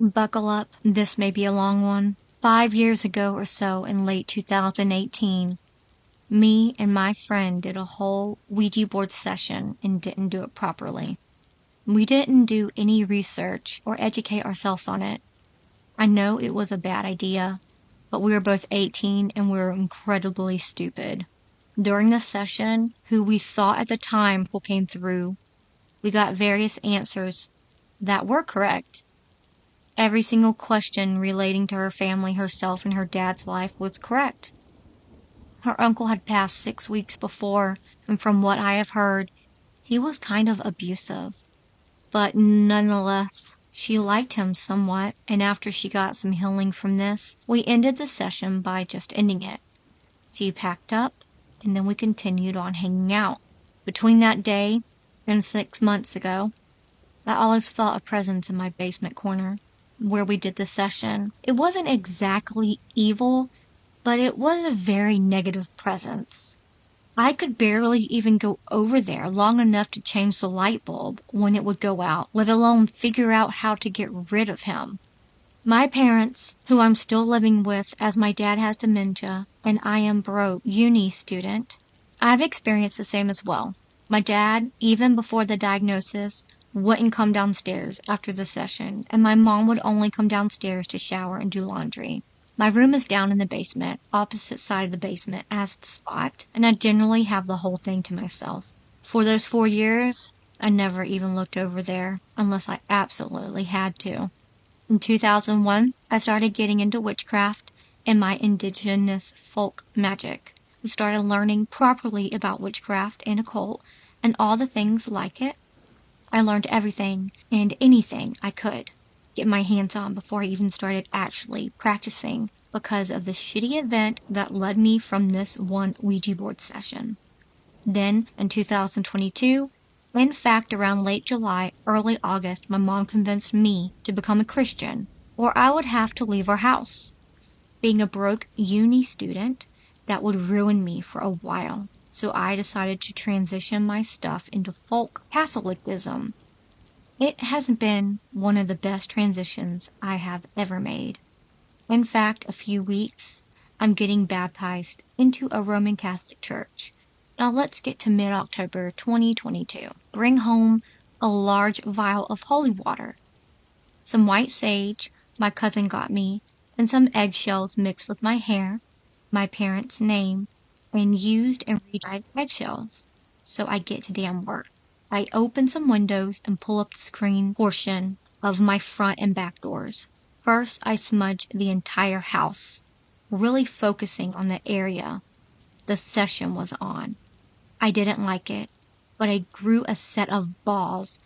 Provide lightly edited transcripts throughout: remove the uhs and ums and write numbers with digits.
Buckle up, this may be a long one. 5 years ago or so, in late 2018, me and my friend did a whole Ouija board session and didn't do it properly. We didn't do any research or educate ourselves on it. I know it was a bad idea, but we were both 18 and we were incredibly stupid. During the session, who we thought at the time came through, we got various answers that were correct. Every single question relating to her family, herself, and her dad's life was correct. Her uncle had passed 6 weeks before, and from what I have heard, he was kind of abusive. But nonetheless, she liked him somewhat, and after she got some healing from this, we ended the session by just ending it. She packed up, and then we continued on hanging out. Between that day and 6 months ago, I always felt a presence in my basement corner where we did the session. It wasn't exactly evil, but it was a very negative presence. I could barely even go over there long enough to change the light bulb when it would go out, let alone figure out how to get rid of him. My parents, who I'm still living with as my dad has dementia and I am broke uni student, I've experienced the same as well. My dad, even before the diagnosis, wouldn't come downstairs after the session, and my mom would only come downstairs to shower and do laundry. My room is down in the basement, opposite side of the basement as the spot, and I generally have the whole thing to myself. For those 4 years, I never even looked over there, unless I absolutely had to. In 2001, I started getting into witchcraft and my indigenous folk magic. I started learning properly about witchcraft and occult and all the things like it. I learned everything and anything I could get my hands on before I even started actually practicing because of the shitty event that led me from this one Ouija board session. Then, in 2022, in fact around late July, early August, my mom convinced me to become a Christian, or I would have to leave our house. Being a broke uni student, that would ruin me for a while. So I decided to transition my stuff into folk Catholicism. It has been one of the best transitions I have ever made. In fact, a few weeks, I'm getting baptized into a Roman Catholic church. Now let's get to mid-October 2022. Bring home a large vial of holy water, some white sage my cousin got me, and some eggshells mixed with my hair, my parents' name, and used and re-dried eggshells. So I get to damn work. I open some windows and pull up the screen portion of my front and back doors. First, I smudge the entire house, really focusing on the area the session was on. I didn't like it, but I grew a set of balls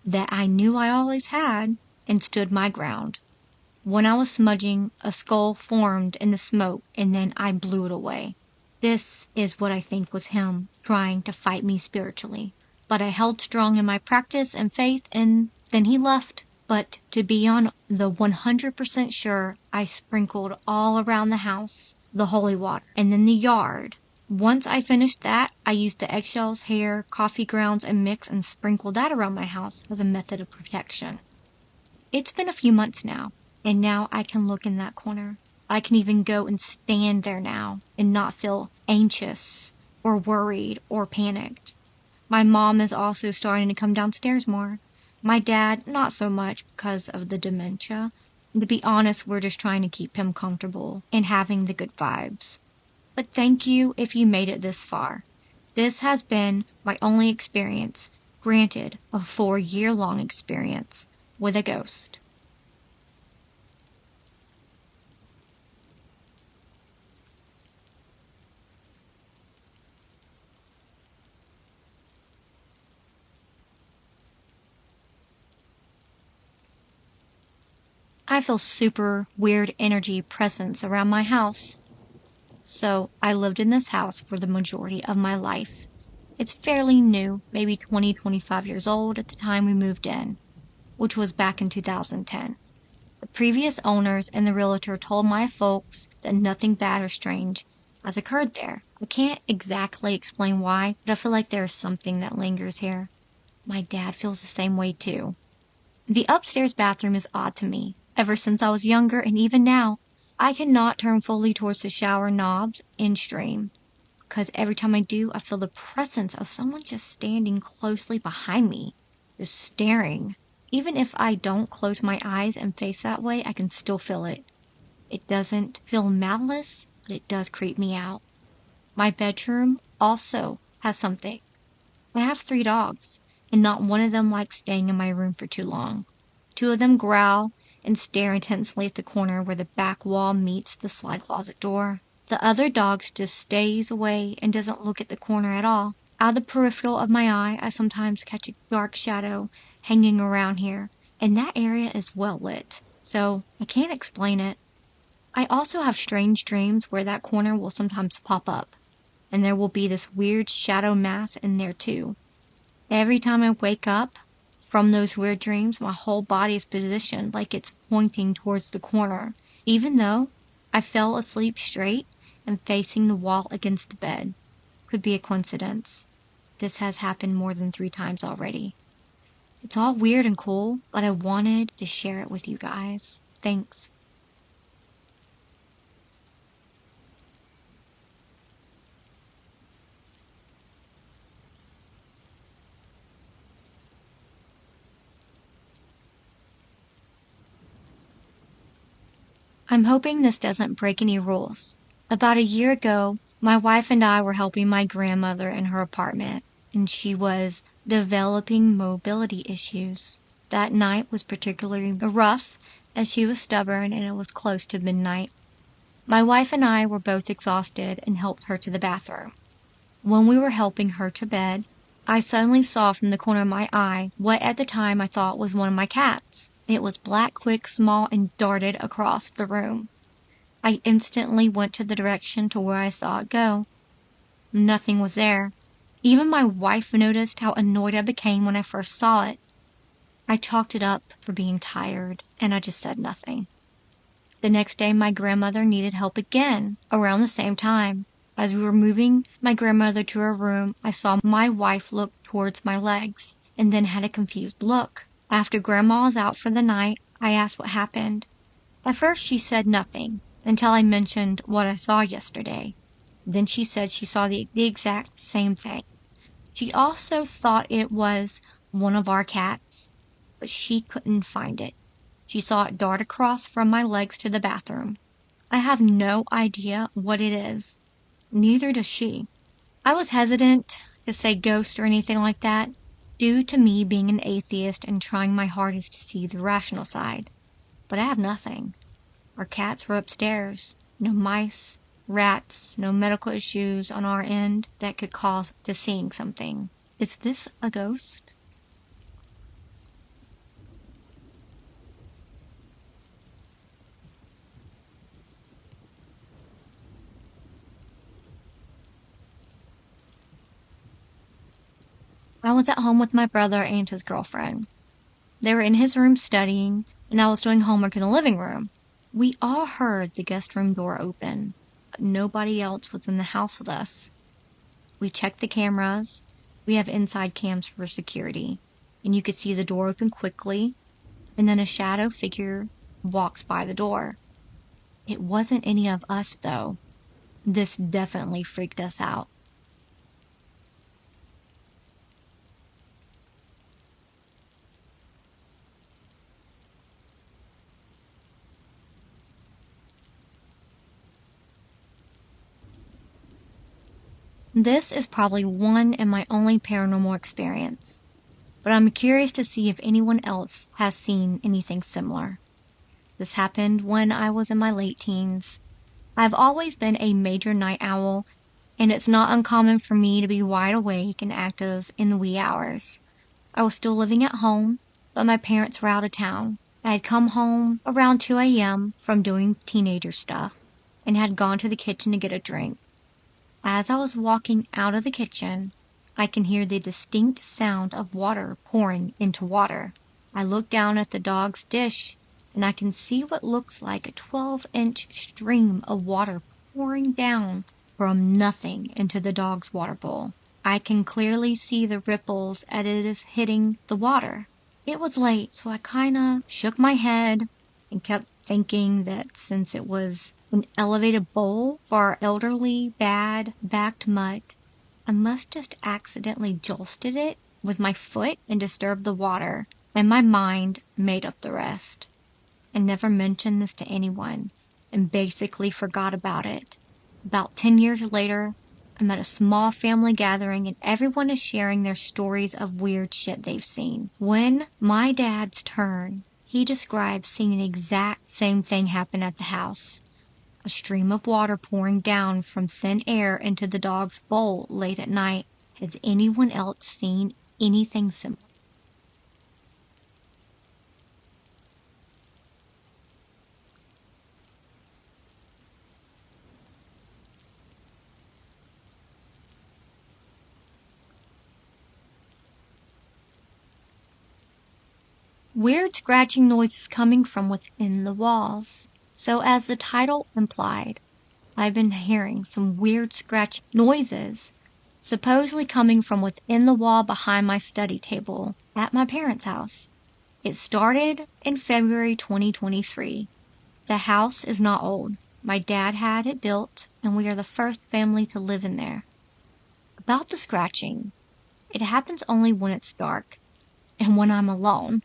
that I knew I always had and stood my ground. When I was smudging, a skull formed in the smoke and then I blew it away. This is what I think was him trying to fight me spiritually. But I held strong in my practice and faith, and then he left. But to be on the 100% sure, I sprinkled all around the house the holy water and then the yard. Once I finished that, I used the eggshells, hair, coffee grounds, and mix and sprinkled that around my house as a method of protection. It's been a few months now, and now I can look in that corner. I can even go and stand there now and not feel anxious or worried or panicked. My mom is also starting to come downstairs more. My dad, not so much because of the dementia. To be honest, we're just trying to keep him comfortable and having the good vibes. But thank you if you made it this far. This has been my only experience, granted a 4-year-long experience, with a ghost. I feel super weird energy presence around my house. So I lived in this house for the majority of my life. It's fairly new, maybe 25 years old at the time we moved in, which was back in 2010. The previous owners and the realtor told my folks that nothing bad or strange has occurred there. I can't exactly explain why, but I feel like there's something that lingers here. My dad feels the same way too. The upstairs bathroom is odd to me. Ever since I was younger, and even now, I cannot turn fully towards the shower knobs in stream, because every time I do, I feel the presence of someone just standing closely behind me, just staring. Even if I don't close my eyes and face that way, I can still feel it. It doesn't feel malice, but it does creep me out. My bedroom also has something. I have 3 dogs, and not one of them likes staying in my room for too long. 2 of them growl and stare intensely at the corner where the back wall meets the slide closet door. The other dog just stays away and doesn't look at the corner at all. Out of the peripheral of my eye, I sometimes catch a dark shadow hanging around here, and that area is well lit, so I can't explain it. I also have strange dreams where that corner will sometimes pop up, and there will be this weird shadow mass in there too. Every time I wake up from those weird dreams, my whole body is positioned like it's pointing towards the corner, even though I fell asleep straight and facing the wall against the bed. Could be a coincidence. This has happened more than 3 times already. It's all weird and cool, but I wanted to share it with you guys. Thanks. I'm hoping this doesn't break any rules. About a year ago, my wife and I were helping my grandmother in her apartment, and she was developing mobility issues. That night was particularly rough, as she was stubborn and it was close to midnight. My wife and I were both exhausted and helped her to the bathroom. When we were helping her to bed, I suddenly saw from the corner of my eye what at the time I thought was one of my cats. It was black, quick, small, and darted across the room. I instantly went to the direction to where I saw it go. Nothing was there. Even my wife noticed how annoyed I became when I first saw it. I chalked it up for being tired, and I just said nothing. The next day, my grandmother needed help again, around the same time. As we were moving my grandmother to her room, I saw my wife look towards my legs, and then had a confused look. After Grandma was out for the night, I asked what happened. At first she said nothing, until I mentioned what I saw yesterday. Then she said she saw the exact same thing. She also thought it was one of our cats, but she couldn't find it. She saw it dart across from my legs to the bathroom. I have no idea what it is. Neither does she. I was hesitant to say ghost or anything like that, due to me being an atheist and trying my hardest to see the rational side. But I have nothing. Our cats were upstairs. No mice, rats, no medical issues on our end that could cause to seeing something. Is this a ghost? I was at home with my brother and his girlfriend. They were in his room studying, and I was doing homework in the living room. We all heard the guest room door open, but nobody else was in the house with us. We checked the cameras. We have inside cams for security, and you could see the door open quickly, and then a shadow figure walks by the door. It wasn't any of us, though. This definitely freaked us out. This is probably one and my only paranormal experience, but I'm curious to see if anyone else has seen anything similar. This happened when I was in my late teens. I've always been a major night owl, and it's not uncommon for me to be wide awake and active in the wee hours. I was still living at home, but my parents were out of town. I had come home around 2 a.m. from doing teenager stuff and had gone to the kitchen to get a drink. As I was walking out of the kitchen, I can hear the distinct sound of water pouring into water. I look down at the dog's dish, and I can see what looks like a 12-inch stream of water pouring down from nothing into the dog's water bowl. I can clearly see the ripples as it is hitting the water. It was late, so I kinda shook my head and kept thinking that since it was an elevated bowl for our elderly, bad-backed mutt, I must just accidentally josted it with my foot and disturbed the water, and my mind made up the rest. I never mentioned this to anyone and basically forgot about it. About 10 years later, I'm at a small family gathering and everyone is sharing their stories of weird shit they've seen. When my dad's turn, he describes seeing the exact same thing happen at the house. A stream of water pouring down from thin air into the dog's bowl late at night. Has anyone else seen anything similar? Weird scratching noises coming from within the walls. So as the title implied, I've been hearing some weird scratching noises, supposedly coming from within the wall behind my study table at my parents' house. It started in February 2023. The house is not old. My dad had it built, and we are the first family to live in there. About the scratching, it happens only when it's dark and when I'm alone.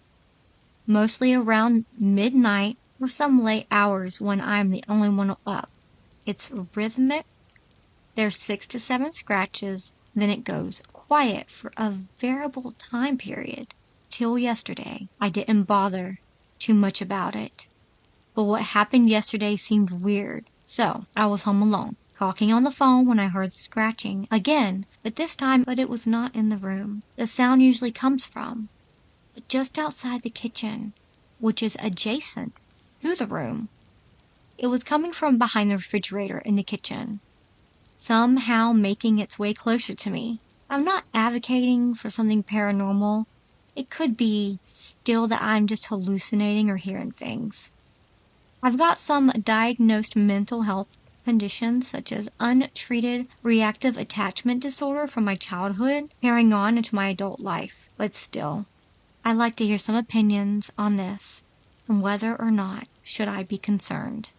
Mostly around midnight or some late hours when I'm the only one up. It's rhythmic. There's 6 to 7 scratches, then it goes quiet for a variable time period. Till yesterday, I didn't bother too much about it. But what happened yesterday seemed weird. So, I was home alone, talking on the phone when I heard the scratching again, but this time it was not in the room the sound usually comes from, but just outside the kitchen, which is adjacent to the room. It was coming from behind the refrigerator in the kitchen, somehow making its way closer to me. I'm not advocating for something paranormal. It could be still that I'm just hallucinating or hearing things. I've got some diagnosed mental health conditions such as untreated reactive attachment disorder from my childhood carrying on into my adult life, but still, I'd like to hear some opinions on this and whether or not should I be concerned.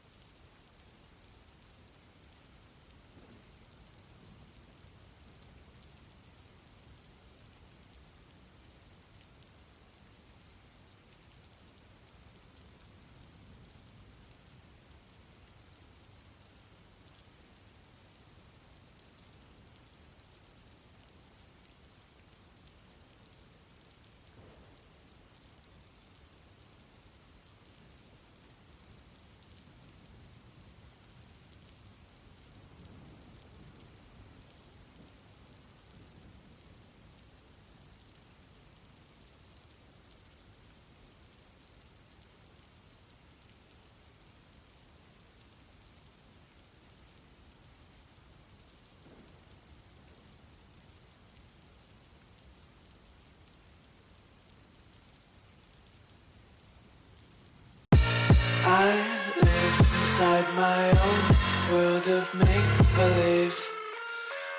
I live inside my own world of make-believe.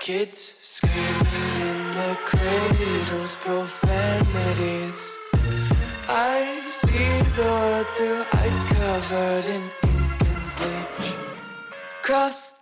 Kids screaming in the cradles, profanities. I see the world through ice covered in ink and bleach. Cross